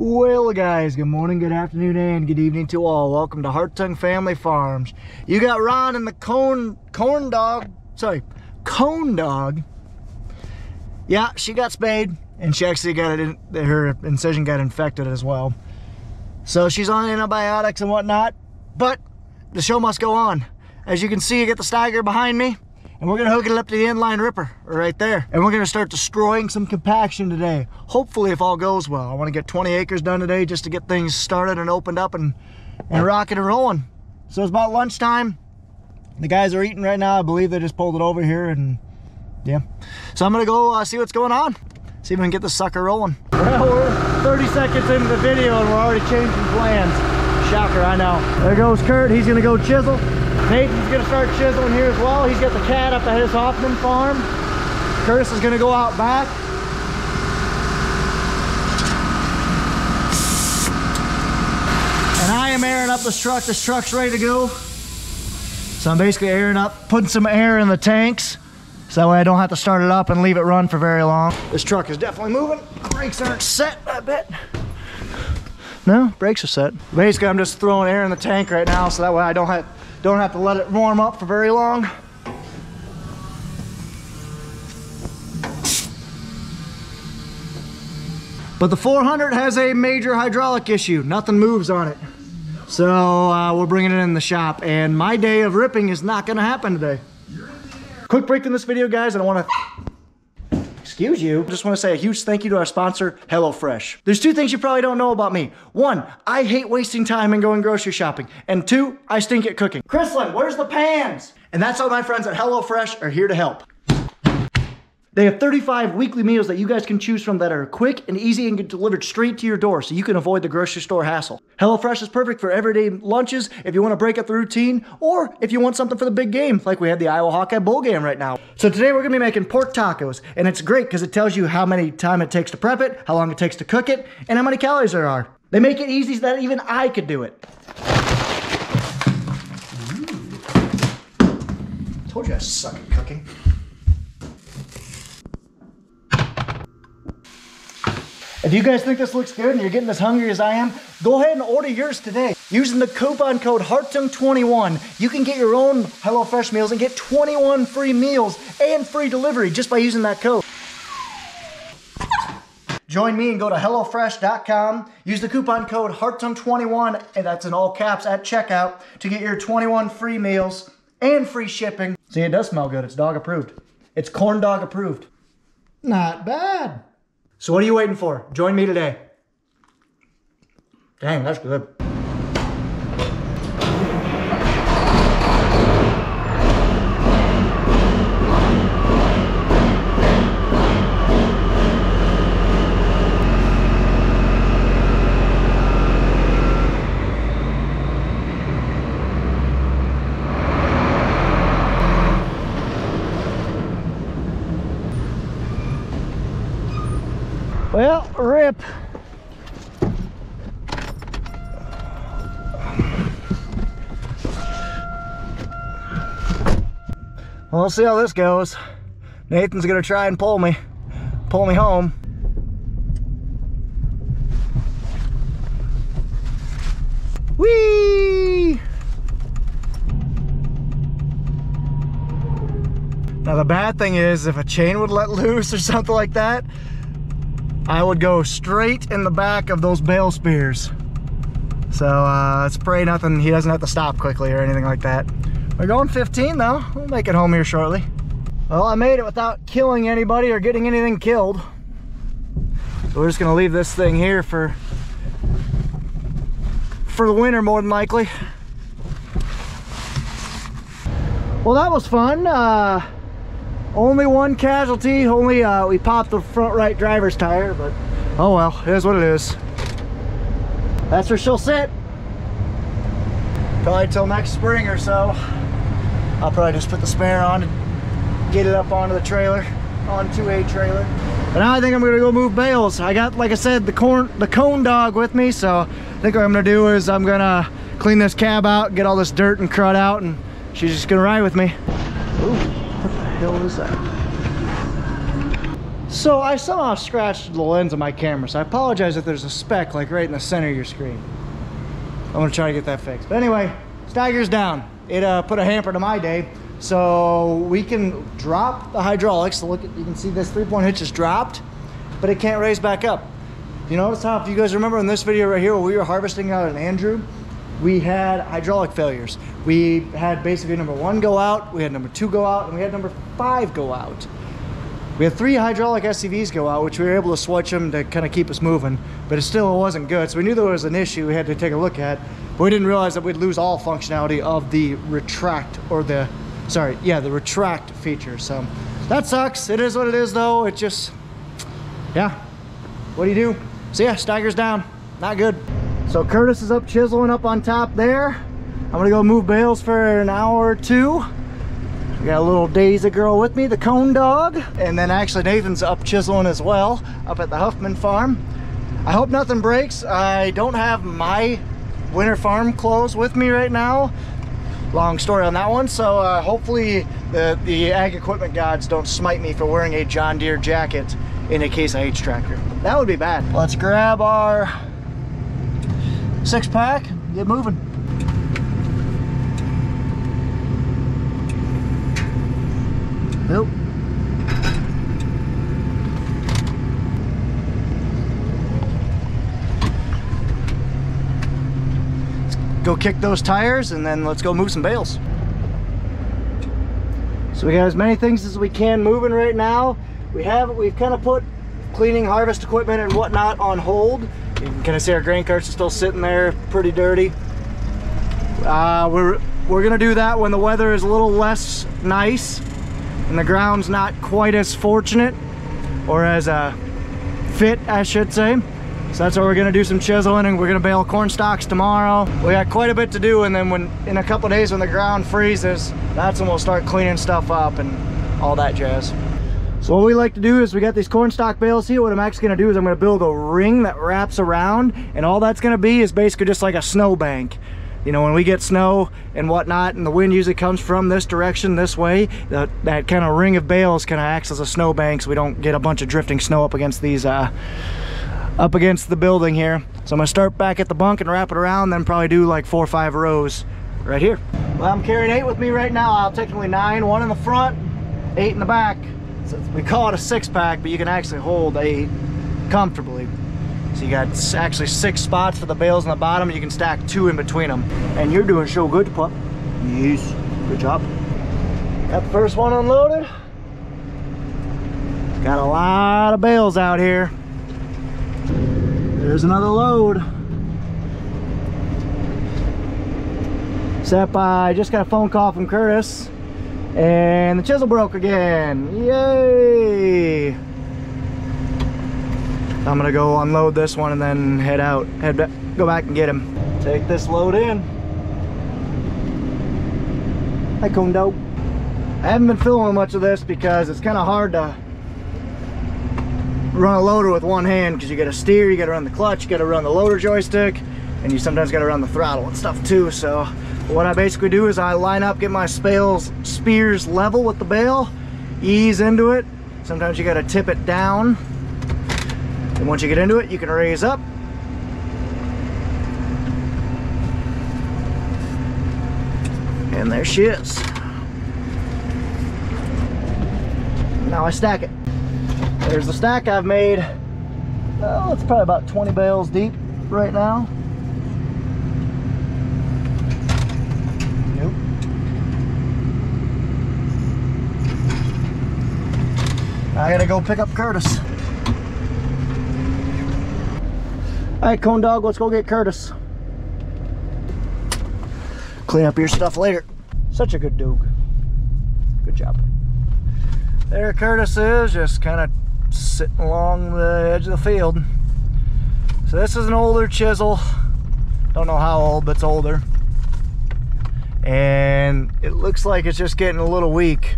Well guys, good morning, good afternoon, and good evening to all. Welcome to Hartung Family Farms. You got Ron and the cone dog. Yeah, she got spayed and she actually got it her incision got infected as well. So she's on antibiotics and whatnot, but the show must go on. As you can see, you get the Steiger behind me, and we're gonna hook it up to the inline ripper right there. And we're gonna start destroying some compaction today. Hopefully, if all goes well. I wanna get 20 acres done today just to get things started and opened up and rocking and rolling. So it's about lunchtime. The guys are eating right now. I believe they just pulled it over here, and yeah. So I'm gonna go see what's going on. See if we can get this sucker rolling. Well, we're 30 seconds into the video and we're already changing plans. Shocker, I know. There goes Kurt, he's gonna go chisel. Nathan's gonna start chiseling here as well. He's got the cat up at his Hoffman farm. Curtis is gonna go out back. And I am airing up this truck. This truck's ready to go. So I'm basically airing up, putting some air in the tanks, so that way I don't have to start it up and leave it run for very long. This truck is definitely moving. Brakes aren't set, I bet. No, brakes are set. Basically, I'm just throwing air in the tank right now, so that way I don't have to let it warm up for very long. But the 400 has a major hydraulic issue. Nothing moves on it. So we're bringing it in the shop, and my day of ripping is not gonna happen today. Quick break in this video, guys, and I wanna, excuse you, just wanna say a huge thank you to our sponsor, HelloFresh. There's two things you probably don't know about me. One, I hate wasting time and going grocery shopping. And two, I stink at cooking. Chrislyn, where's the pans? And that's how my friends at HelloFresh are here to help. They have 35 weekly meals that you guys can choose from that are quick and easy and get delivered straight to your door, so you can avoid the grocery store hassle. HelloFresh is perfect for everyday lunches if you want to break up the routine, or if you want something for the big game, like we have the Iowa Hawkeye Bowl game right now. So today we're going to be making pork tacos, and it's great because it tells you how many time it takes to prep it, how long it takes to cook it, and how many calories there are. They make it easy so that even I could do it. Ooh. Told you I suck at cooking. If you guys think this looks good and you're getting as hungry as I am, go ahead and order yours today. Using the coupon code HARTUNG21, you can get your own HelloFresh meals and get 21 free meals and free delivery just by using that code. Join me and go to HelloFresh.com. Use the coupon code HARTUNG21, and that's in all caps at checkout, to get your 21 free meals and free shipping. See, it does smell good. It's dog approved. It's corn dog approved. Not bad. So what are you waiting for? Join me today. Dang, that's good. Well, rip. Well, we'll see how this goes. Nathan's gonna try and pull me home. Whee! Now the bad thing is, if a chain would let loose or something like that, I would go straight in the back of those bale spears. So let's pray nothing, he doesn't have to stop quickly or anything like that. We're going 15 though. We'll make it home here shortly. Well, I made it without killing anybody or getting anything killed. So we're just gonna leave this thing here for the winter, more than likely. Well, that was fun. Only one casualty, we popped the front right driver's tire, but oh well, it is what it is. That's where she'll sit. Probably till next spring or so. I'll probably just put the spare on and get it up onto the trailer, onto a trailer. But now I think I'm gonna go move bales. I got, like I said, the cone dog with me, so I think what I'm gonna do is I'm gonna clean this cab out, get all this dirt and crud out, and she's just gonna ride with me. Ooh. What the hell is that? So I somehow scratched the lens of my camera, so I apologize if there's a speck like right in the center of your screen. I'm gonna try to get that fixed. But anyway, Steiger's down. It put a hamper to my day. So we can drop the hydraulics. So look at, you can see this 3-point hitch is dropped, but it can't raise back up. You notice how, if you guys remember in this video right here where we were harvesting out in Andrew, we had hydraulic failures. We had basically number 1 go out, we had number 2 go out, and we had number 5 go out. We had 3 hydraulic SCVs go out, which we were able to switch them to kind of keep us moving, but it still wasn't good. So we knew there was an issue we had to take a look at, but we didn't realize that we'd lose all functionality of the retract, or the, sorry, yeah, the retract feature. So that sucks. It is what it is though. It just, yeah, what do you do? So yeah, Steiger's down, not good. So Curtis is up chiseling up on top there. I'm gonna go move bales for an hour or 2. We got a little Daisy girl with me, the cone dog. And then actually Nathan's up chiseling as well, up at the Huffman farm. I hope nothing breaks. I don't have my winter farm clothes with me right now. Long story on that one. So hopefully the ag equipment gods don't smite me for wearing a John Deere jacket in a Case IH tractor. That would be bad. Let's grab our 6-pack, get moving. Nope. Let's go kick those tires and then let's go move some bales. So we got as many things as we can moving right now. We've kind of put cleaning harvest equipment and whatnot on hold. You can kind of see our grain carts are still sitting there pretty dirty. We're gonna do that when the weather is a little less nice and the ground's not quite as fortunate, or as fit, I should say. So that's why we're gonna do some chiseling, and we're gonna bale corn stalks tomorrow. We got quite a bit to do, and then in a couple days when the ground freezes, that's when we'll start cleaning stuff up and all that jazz. So what we like to do is, we got these corn stalk bales here. What I'm actually gonna do is I'm gonna build a ring that wraps around, and all that's gonna be is basically just like a snow bank. You know, when we get snow and whatnot, and the wind usually comes from this direction, this way, that kind of ring of bales kind of acts as a snow bank, so we don't get a bunch of drifting snow up against these, up against the building here. So I'm gonna start back at the bunk and wrap it around, then probably do like 4 or 5 rows right here. Well, I'm carrying 8 with me right now. I'll technically 9, 1 in the front, 8 in the back. So we call it a 6-pack, but you can actually hold 8 comfortably. So you got actually 6 spots for the bales on the bottom. You can stack 2 in between them. And you're doing so good, pup. Yes, good job. Got the first one unloaded. Got a lot of bales out here. There's another load. Except I just got a phone call from Curtis, and the chisel broke again. Yay! I'm gonna go unload this one and then go back and get him. Take this load in. Hi, cone dog. I haven't been filming much of this because it's kind of hard to run a loader with one hand, because you gotta steer, you gotta run the clutch, you gotta run the loader joystick, and you sometimes gotta run the throttle and stuff too. So what I basically do is I line up, get my spears level with the bale, ease into it. Sometimes you gotta tip it down. And once you get into it, you can raise up. And there she is. Now I stack it. There's the stack I've made. Oh, it's probably about 20 bales deep right now. Nope. I gotta go pick up Curtis. All right, cone dog, let's go get Curtis. Clean up your stuff later. Such a good dog. Good job. There Curtis is, just kind of sitting along the edge of the field. So this is an older chisel. Don't know how old, but it's older. And it looks like it's just getting a little weak.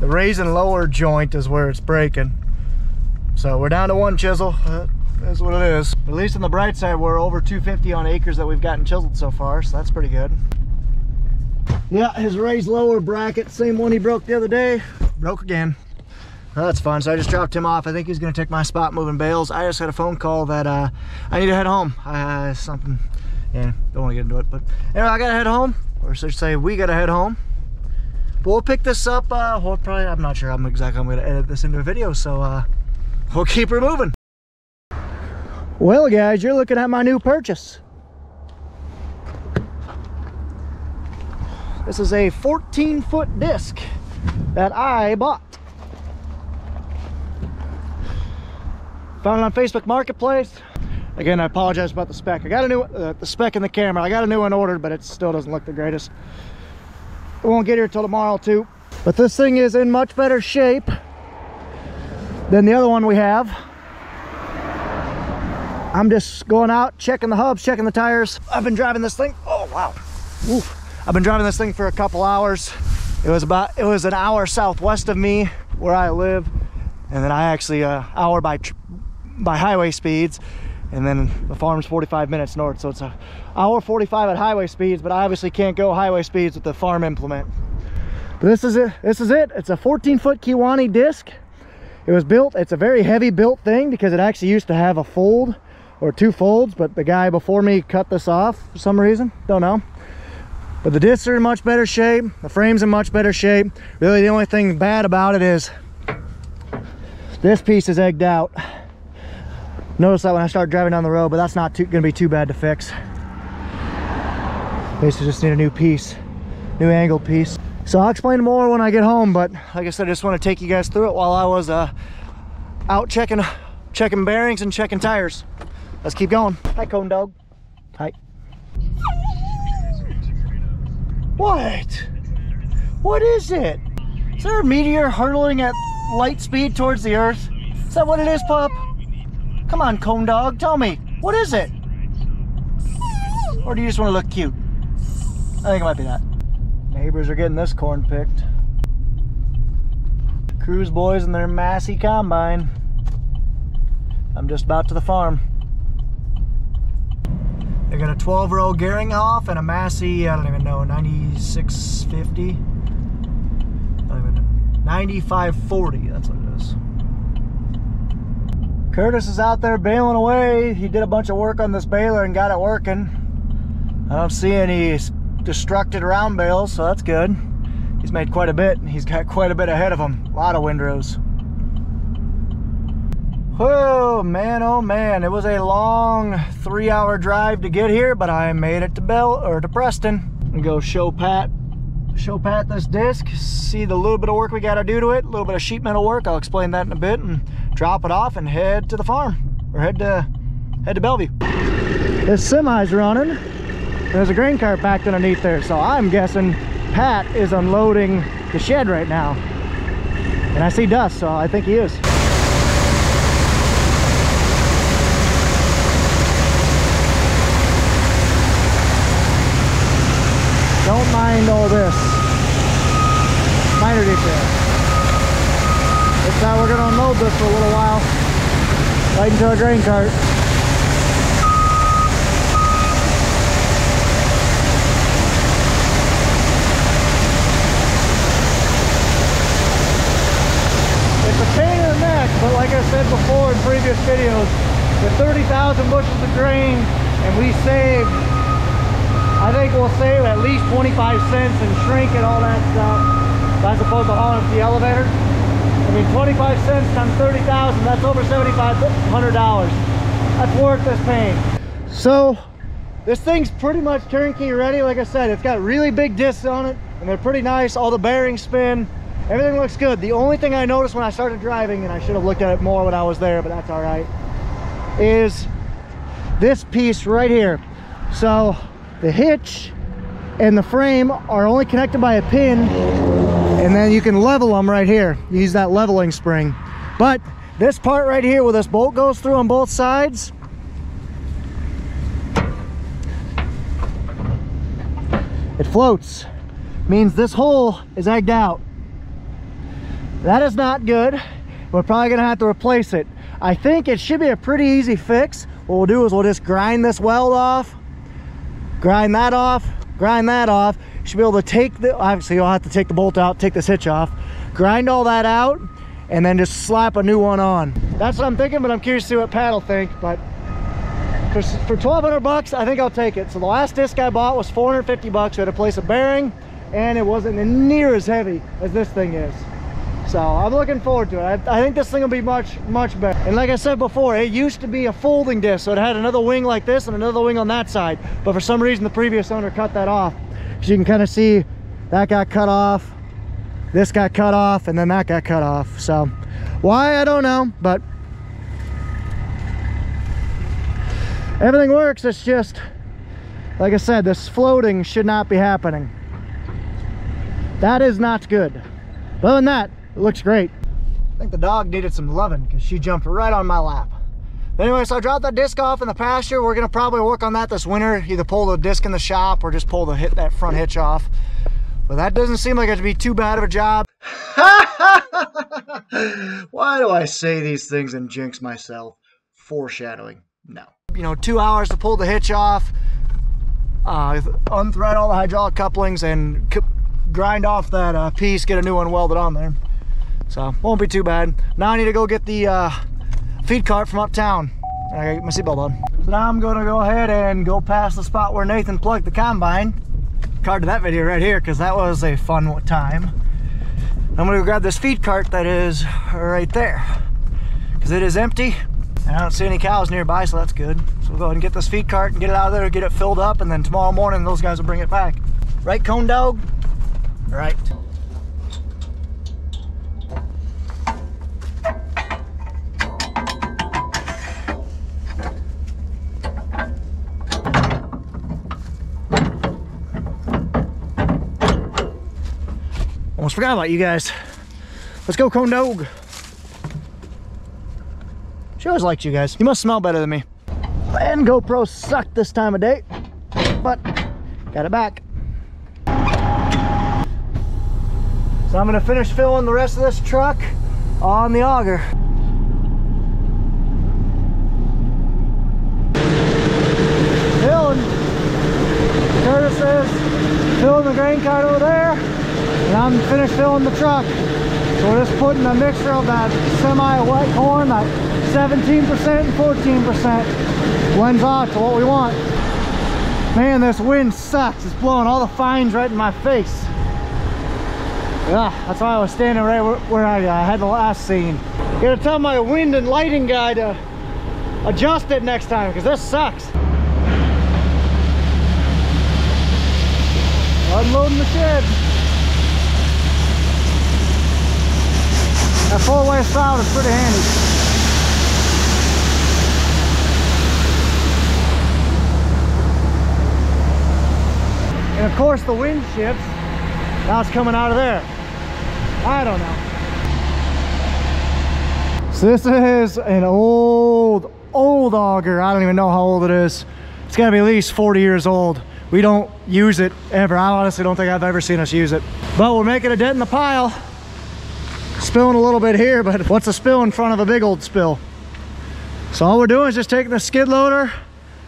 The raise and lower joint is where it's breaking. So we're down to 1 chisel. That's what it is. At least on the bright side, we're over 250 on acres that we've gotten chiseled so far, so that's pretty good. Yeah, his raised lower bracket, same one he broke the other day, broke again. That's fun. So I just dropped him off. I think he's gonna take my spot moving bales. I just had a phone call that I need to head home. Something, yeah, don't want to get into it, but anyway, I gotta head home, or should I say we gotta head home. But we'll pick this up, we'll probably, I'm not sure I'm gonna edit this into a video, so we'll keep her moving. Well guys, you're looking at my new purchase. This is a 14-foot disc that I bought. Found it on Facebook Marketplace. Again, I apologize about the spec. I got a new the spec in the camera. I got a new one ordered, but it still doesn't look the greatest. It won't get here till tomorrow too. But this thing is in much better shape than the other one we have. I'm just going out, checking the hubs, checking the tires. I've been driving this thing. Oh wow. Oof. I've been driving this thing for a couple hours. It was an hour southwest of me where I live, and then I actually hour by highway speeds, and then the farm's 45 minutes north, so it's an hour 45 at highway speeds, but I obviously can't go highway speeds with the farm implement. But this is it. It's a 14-foot Kiwani disc. It was built, it's a very heavy built thing because it actually used to have a fold or two folds, but the guy before me cut this off for some reason, don't know. But the discs are in much better shape, the frame's in much better shape. Really the only thing bad about it is this piece is egged out. Notice that when I start driving down the road, but that's not gonna be too bad to fix. Basically just need a new piece, new angled piece. So I'll explain more when I get home, but like I said, I just want to take you guys through it while I was out checking bearings and checking tires. Let's keep going. Hi, Cone Dog. Hi. What? What is it? Is there a meteor hurtling at light speed towards the earth? Is that what it is, pup? Come on, Cone Dog, tell me. What is it? Or do you just want to look cute? I think it might be that. Neighbors are getting this corn picked. Cruise boys and their Massey combine. I'm just about to the farm. They got a 12-row Geringhoff and a Massey, I don't even know, 9650. I don't even know. 9540, that's what it is. Curtis is out there baling away. He did a bunch of work on this baler and got it working. I don't see any destructed round bales, so that's good. He's made quite a bit, and he's got quite a bit ahead of him. A lot of windrows. Oh man, it was a long 3-hour drive to get here, but I made it to Preston. And go show Pat this disc, see the little bit of work we got to do to it, a little bit of sheet metal work. I'll explain that in a bit, and drop it off and head to the farm, or head to Bellevue. This semi's running. There's a grain cart packed underneath there, so I'm guessing Pat is unloading the shed right now. And I see dust, so I think he is. Don't mind all this. Minor detail. That's how we're gonna unload this for a little while. Right into a grain cart. But like I said before in previous videos, with 30,000 bushels of grain, and we saved, I think we'll save at least 25 cents and shrink and all that stuff, as opposed to hauling up the elevator. I mean, 25 cents times 30,000, that's over $7,500. That's worth this pain. So, this thing's pretty much turnkey ready. Like I said, it's got really big discs on it, and they're pretty nice. All the bearings spin. Everything looks good. The only thing I noticed when I started driving, and I should have looked at it more when I was there, but that's all right, is this piece right here. So the hitch and the frame are only connected by a pin, and then you can level them right here. Use that leveling spring. But this part right here where this bolt goes through on both sides, it floats. Means this hole is egged out. That is not good. We're probably gonna have to replace it. I think it should be a pretty easy fix. What we'll do is we'll just grind this weld off, grind that off, grind that off. You should be able to take the, obviously you'll have to take the bolt out, take this hitch off, grind all that out, and then just slap a new one on. That's what I'm thinking, but I'm curious to see what Pat will think. But for 1,200 bucks, I think I'll take it. So the last disc I bought was 450 bucks. We had to place a bearing, and it wasn't near as heavy as this thing is. So I'm looking forward to it. I think this thing will be much better. And like I said before, it used to be a folding disc, so it had another wing like this and another wing on that side. But for some reason, the previous owner cut that off. So you can kind of see that got cut off, this got cut off, and then that got cut off. So why, I don't know, but everything works. It's just, like I said, this floating should not be happening. That is not good. But other than that, it looks great. I think the dog needed some loving because she jumped right on my lap. But anyway, so I dropped that disc off in the pasture. We're gonna probably work on that this winter. Either pull the disc in the shop or just pull that front hitch off. But that doesn't seem like it'd be too bad of a job. Why do I say these things and jinx myself? Foreshadowing. No. You know, 2 hours to pull the hitch off, unthread all the hydraulic couplings, and grind off that piece, get a new one welded on there. So won't be too bad. Now I need to go get the feed cart from uptown. I gotta get my seatbelt on. So now I'm gonna go ahead and go past the spot where Nathan plugged the combine. Card to that video right here, because that was a fun time. I'm gonna go grab this feed cart that is right there, because it is empty and I don't see any cows nearby, so that's good. So we'll go ahead and get this feed cart and get it out of there, get it filled up, and then tomorrow morning those guys will bring it back. Right, Cone Dog? Right. Almost forgot about you guys. Let's go, Cone Dog. She always liked you guys. You must smell better than me. And GoPro sucked this time of day, but got it back. So I'm gonna finish filling the rest of this truck on the auger. Filling. Curtis is filling the grain cart over there, and I'm finished filling the truck. So we're just putting a mixture of that semi-wet corn, that 17% and 14%, blends out to what we want. Man, this wind sucks. It's blowing all the fines right in my face. Yeah, that's why I was standing right where I had the last scene. Gotta tell my wind and lighting guy to adjust it next time, because this sucks. Unloading the shed. That four-way spout is pretty handy. And of course the wind shifts. Now it's coming out of there. I don't know. So this is an old auger. I don't even know how old it is. It's gotta be at least 40 years old. We don't use it ever. I honestly don't think I've ever seen us use it. But we're making a dent in the pile. Spilling a little bit here, but what's a spill in front of a big old spill? So all we're doing is just taking the skid loader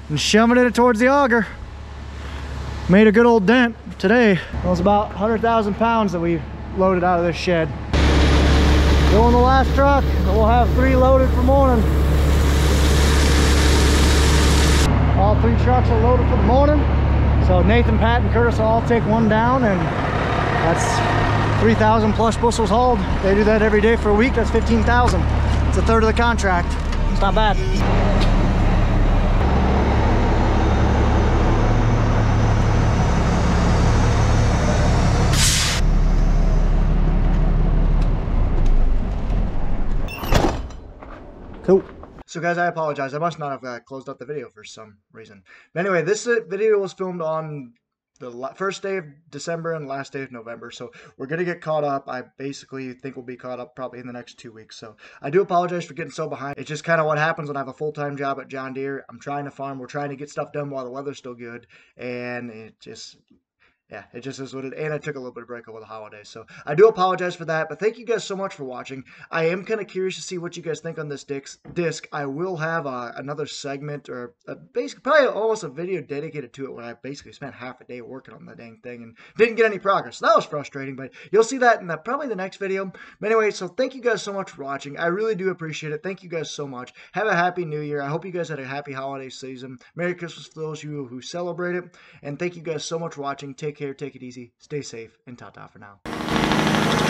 and shoving it towards the auger. Made a good old dent today. It was about 100,000 pounds that we loaded out of this shed. Filling the last truck, and we'll have 3 loaded for morning. All 3 trucks are loaded for the morning. So Nathan, Pat, and Curtis will all take one down, and that's 3,000 plus bushels hauled. They do that every day for a week. That's 15,000. It's a third of the contract. It's not bad. Cool. So guys, I apologize. I must not have closed up the video for some reason. But anyway, this video was filmed on the first day of December and last day of November. So we're going to get caught up. I basically think we'll be caught up probably in the next 2 weeks. So I do apologize for getting so behind. It's just kind of what happens when I have a full-time job at John Deere. I'm trying to farm. We're trying to get stuff done while the weather's still good. And yeah, it just is what it, and I took a little bit of break over the holidays, so I do apologize for that, but thank you guys so much for watching. I am kind of curious to see what you guys think on this disc. I will have another segment, or basically probably almost a video dedicated to it, where I basically spent half a day working on the dang thing and didn't get any progress. So that was frustrating, but you'll see that in probably the next video. But anyway, so thank you guys so much for watching. I really do appreciate it. Thank you guys so much. Have a happy new year. I hope you guys had a happy holiday season. Merry Christmas for those of you who celebrate it, and thank you guys so much for watching. Take care, take it easy, stay safe, and ta-ta for now.